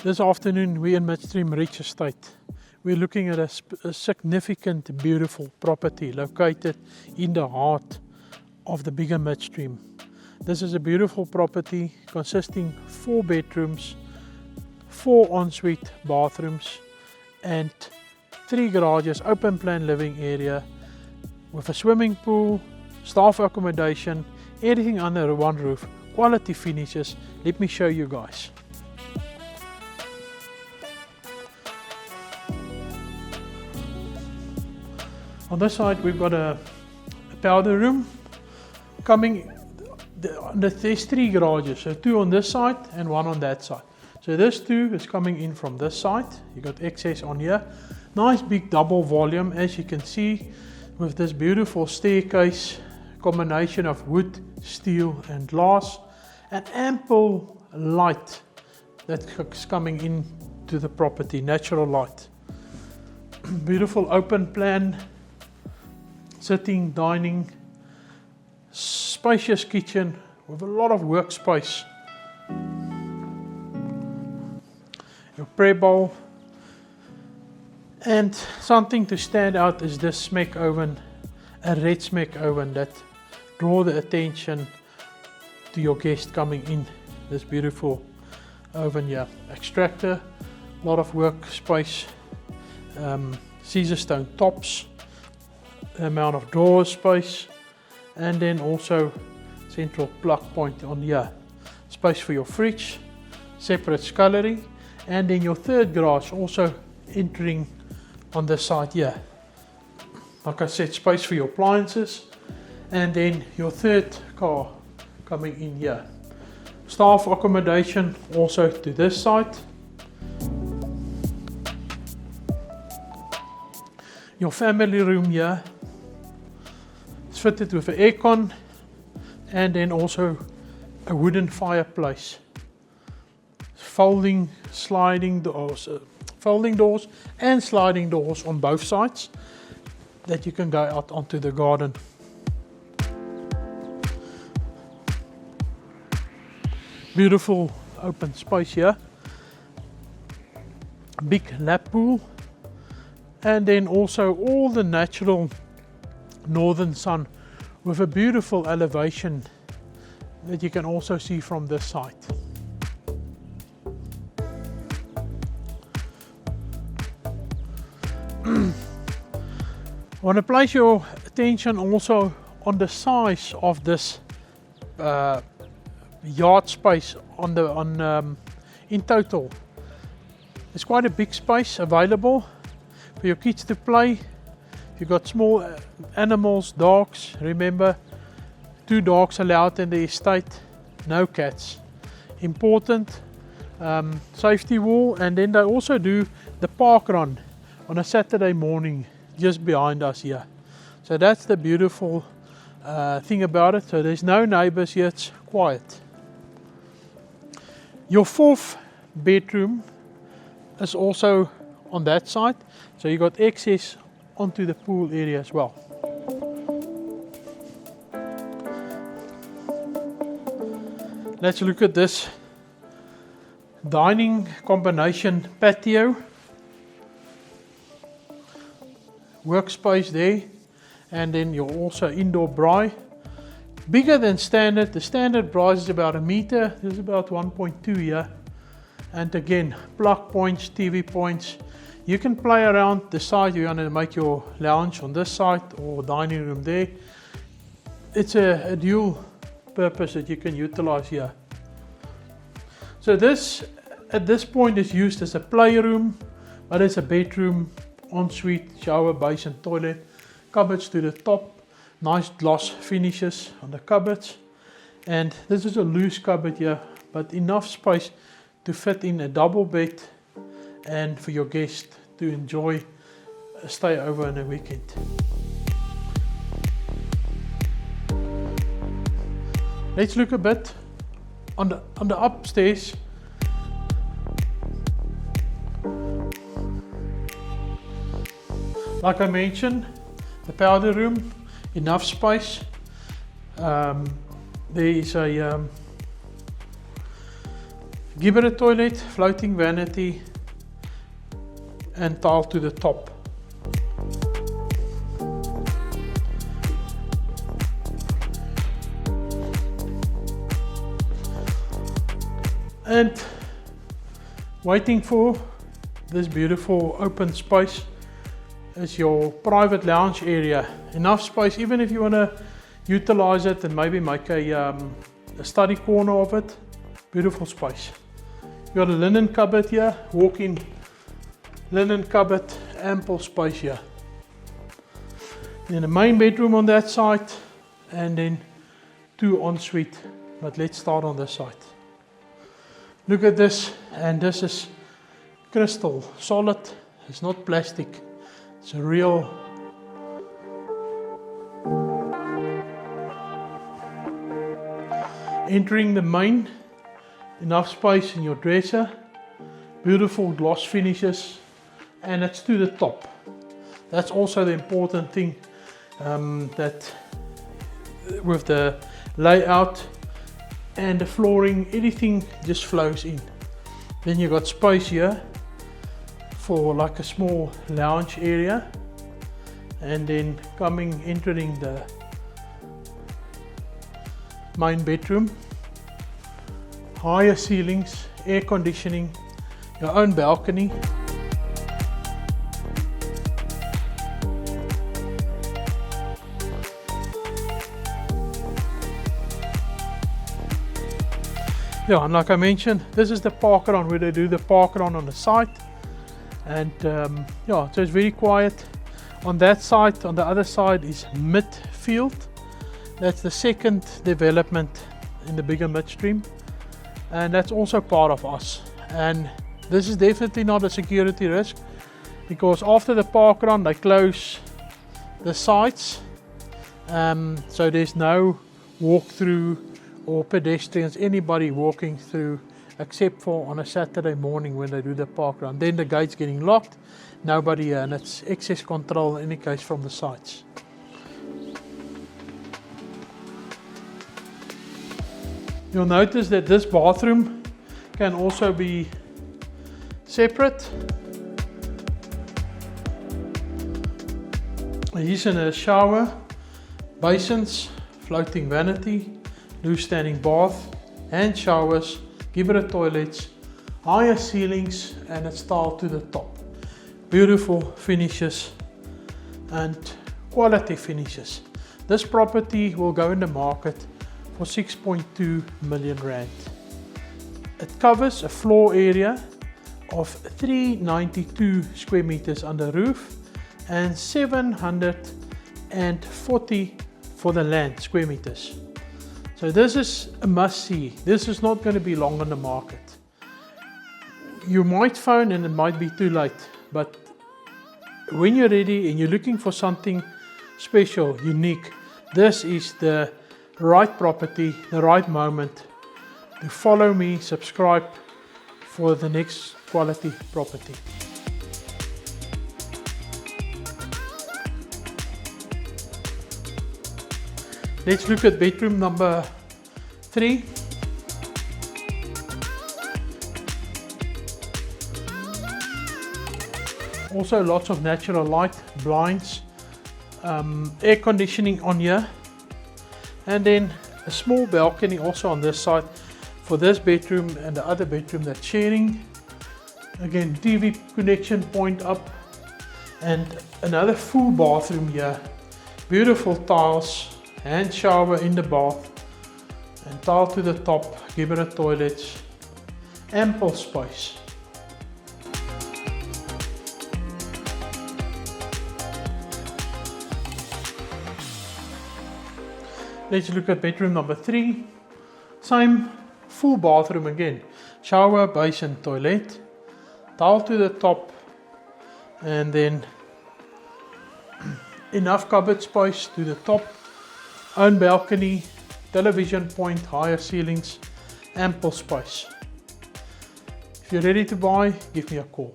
This afternoon we're in Midstream Ridge Estate. We're looking at a significant, beautiful property located in the heart of the bigger Midstream. This is a beautiful property consisting 4 bedrooms, 4 ensuite bathrooms and 3 garages, open plan living area with a swimming pool, staff accommodation, everything under one roof, quality finishes. Let me show you guys. On this side we've got a powder room coming. There's 3 garages, so 2 on this side and 1 on that side. So this 2 is coming in from this side. You got access on here. Nice big double volume, as you can see, with this beautiful staircase, combination of wood, steel and glass, and ample light that's coming in to the property, natural light. Beautiful open plan, sitting, dining, spacious kitchen with a lot of workspace. Your prayer bowl, and something to stand out is this smack oven, a red smack oven that draw the attention to your guest coming in. This beautiful oven here, extractor, a lot of workspace, Caesar stone tops, amount of drawer space, and then also central plug point on here, space for your fridge, separate scullery, and then your third garage also entering on the side here. Like I said, space for your appliances, and then your third car coming in here. Staff accommodation also to this side. Your family room here, it's fitted with an aircon and then also a wooden fireplace. Folding doors and sliding doors on both sides that you can go out onto the garden. Beautiful open space here. Big lap pool, and then also all the natural northern sun with a beautiful elevation that you can also see from this side. I want to place your attention also on the size of this yard space in total. It's quite a big space available for your kids to play. If you've got small animals, dogs, remember 2 dogs allowed in the estate, no cats. Important. Safety wall, and then they also do the park run on a Saturday morning just behind us here. So that's the beautiful thing about it. So there's no neighbors here, it's quiet. Your 4th bedroom is also on that side, so you got access onto the pool area as well. Let's look at this dining combination patio. Workspace there, and then you're also indoor braai. Bigger than standard. The standard braai is about 1 meter. This is about 1.2 here. And again, plug points, TV points. You can play around the side. You want to make your lounge on this side or dining room there. It's a dual purpose that you can utilize here. So this at this point is used as a playroom, but it's a bedroom, ensuite, shower, basin, toilet, cupboards to the top, nice gloss finishes on the cupboards, and this is a loose cupboard here, but enough space to fit in a double bed and for your guest to enjoy a stay over on a weekend. Let's look a bit on the upstairs. Like I mentioned, the powder room, enough space. There is a Gibber toilet, floating vanity, and tile to the top. And waiting for this beautiful open space is your private lounge area. Enough space, even if you want to utilize it and maybe make a study corner of it. Beautiful space. You got a linen cupboard here, walk-in linen cupboard, ample space here. Then a main bedroom on that side, and then 2 ensuite. But let's start on this side. Look at this, and this is crystal, solid. It's not plastic. It's a real entering the main. Enough space in your dresser, beautiful gloss finishes, and it's to the top. That's also the important thing, that with the layout and the flooring, anything just flows in. Then you got space here for like a small lounge area, and then entering the main bedroom. Higher ceilings, air conditioning, your own balcony. Yeah, and like I mentioned, this is the park around where they do the park around on the side. And yeah, so it's very quiet. On that side, on the other side is Midfield. That's the second development in the bigger midstream. And that's also part of us. And this is definitely not a security risk, because after the park run they close the sites, so there's no walk-through or pedestrians, anybody walking through, except for on a Saturday morning when they do the park run. Then the gate's getting locked, nobody here, and it's access control in any case from the sites. You'll notice that this bathroom can also be separate. Here's in a shower, basins, floating vanity, loose standing bath, hand showers, Gibber toilets, higher ceilings, and it's tiled to the top. Beautiful finishes and quality finishes. This property will go in the market for 6.2 million rand. It covers a floor area of 392 square meters under roof and 740 for the land square meters. So this is a must see. This is not going to be long on the market. You might phone and it might be too late, but when you're ready and you're looking for something special, unique, this is the right property, the right moment to follow me, subscribe for the next quality property. Let's look at bedroom number 3. Also lots of natural light, blinds, air conditioning on here. And then a small balcony also on this side for this bedroom and the other bedroom that's sharing. Again, TV connection point up, and another full bathroom here. Beautiful tiles, hand shower in the bath, and tile to the top, Gibber toilets, ample space. Let's look at bedroom number 3. Same full bathroom again. Shower, basin, toilet. Tile to the top. And then enough cupboard space to the top. Own balcony, television point, higher ceilings, ample space. If you're ready to buy, give me a call.